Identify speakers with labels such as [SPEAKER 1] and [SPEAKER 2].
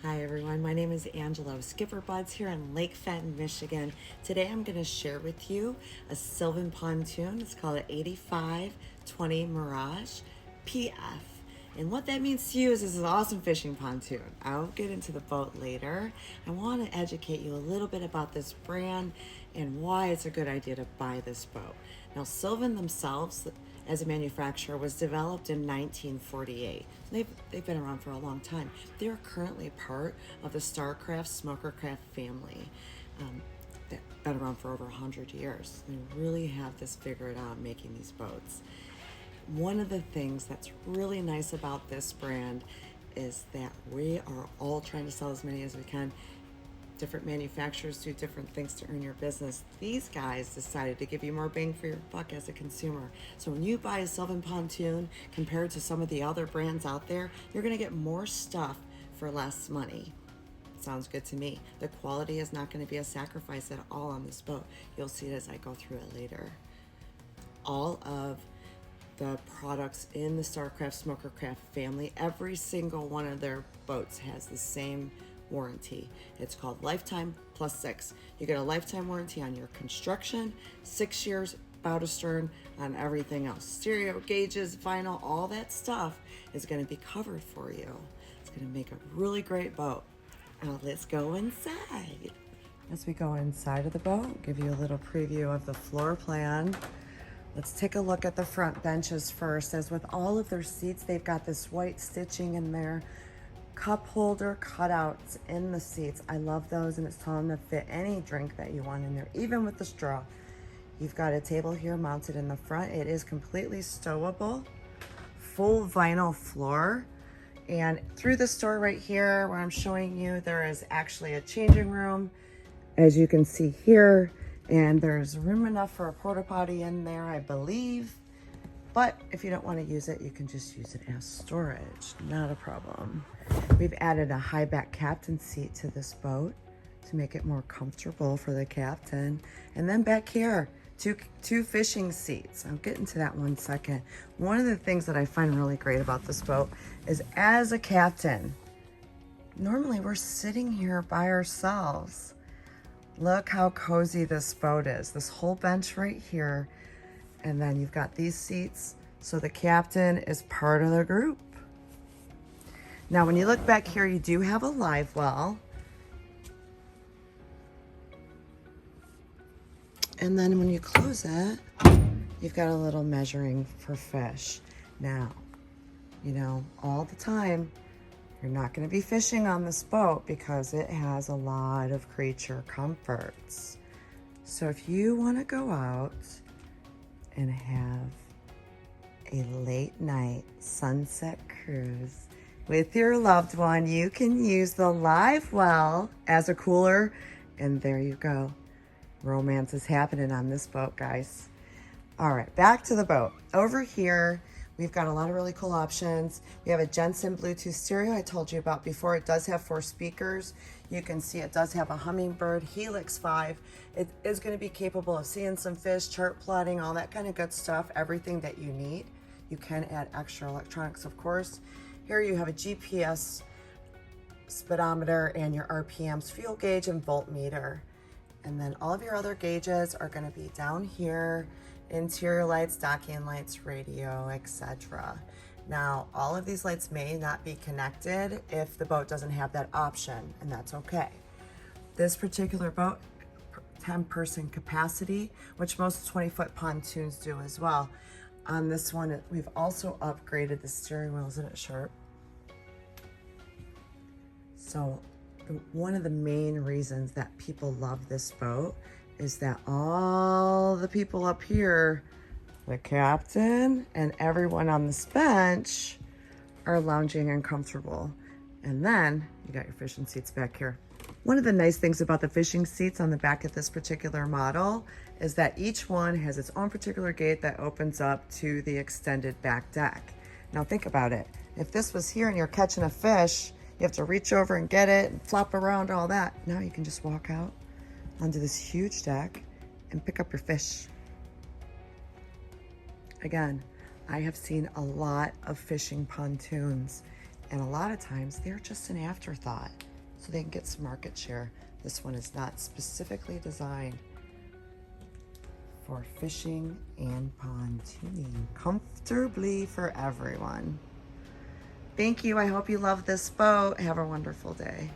[SPEAKER 1] Hi everyone, my name is Angela with SkipperBud's here in Lake Fenton, Michigan. Today I'm going to share with you a Sylvan pontoon. It's called an 8520 Mirage PF. And what that means to you is this is an awesome fishing pontoon. I'll get into the boat later. I want to educate you a little bit about this brand and why it's a good idea to buy this boat. Now, Sylvan themselves, as a manufacturer, was developed in 1948. They've been around for a long time. They're currently part of the Starcraft Smokercraft family. They've been around for over 100 years. They really have this figured out, making these boats. One of the things that's really nice about this brand is that we are all trying to sell as many as we can. Different manufacturers do different things to earn your business. These guys decided to give you more bang for your buck as a consumer. So when you buy a Sylvan pontoon compared to some of the other brands out there, you're going to get more stuff for less money. Sounds good to me. The quality is not going to be a sacrifice at all on this boat. You'll see it as I go through it later. All of the products in the Starcraft Smokercraft family, every single one of their boats has the same warranty. It's called Lifetime Plus 6. You get a lifetime warranty on your construction, 6 years bow to stern on everything else. Stereo, gauges, vinyl, all that stuff is going to be covered for you. It's going to make a really great boat. Now let's go inside. As we go inside of the boat, give you a little preview of the floor plan. Let's take a look at the front benches first. As with all of their seats, they've got this white stitching in there. Cup holder cutouts in the seats. I love those, and it's telling them to fit any drink that you want in there, even with the straw. You've got a table here mounted in the front. It is completely stowable, full vinyl floor. And through the store right here where I'm showing you, there is actually a changing room, as you can see here. And there's room enough for a porta potty in there, I believe. But if you don't want to use it, you can just use it as storage. Not a problem. We've added a high back captain seat to this boat to make it more comfortable for the captain. And then back here, two fishing seats. I'll get into that one second. One of the things that I find really great about this boat is, as a captain, normally we're sitting here by ourselves. Look how cozy this boat is. This whole bench right here. And then you've got these seats, so the captain is part of the group. Now, when you look back here, you do have a live well. And then when you close it, you've got a little measuring for fish. Now, you know, all the time, you're not going to be fishing on this boat because it has a lot of creature comforts. So if you want to go out and have a late night sunset cruise with your loved one, you can use the live well as a cooler, and there you go. Romance is happening on this boat, guys. All right, back to the boat. Over here, we've got a lot of really cool options. We have a Jensen Bluetooth stereo I told you about before. It does have 4 speakers. You can see it does have a Hummingbird Helix 5. It is going to be capable of seeing some fish, chart plotting, all that kind of good stuff, everything that you need. You can add extra electronics, of course. Here you have a GPS speedometer and your RPMs, fuel gauge, and voltmeter. And then all of your other gauges are going to be down here. Interior lights, docking lights, radio, etc. Now, all of these lights may not be connected if the boat doesn't have that option, and that's okay. This particular boat, 10-person capacity, which most 20-foot pontoons do as well. On this one, we've also upgraded the steering wheel. Isn't it sharp? So one of the main reasons that people love this boat is that all the people up here, the captain and everyone on this bench, are lounging and comfortable. And then you got your fishing seats back here. One of the nice things about the fishing seats on the back of this particular model is that each one has its own particular gate that opens up to the extended back deck. Now think about it. If this was here and you're catching a fish, you have to reach over and get it and flop around, all that. Now you can just walk out onto this huge deck and pick up your fish. Again, I have seen a lot of fishing pontoons, and a lot of times they're just an afterthought. so they can get some market share. This one is not specifically designed for fishing and pontooning comfortably for everyone. Thank you. I hope you love this boat. Have a wonderful day.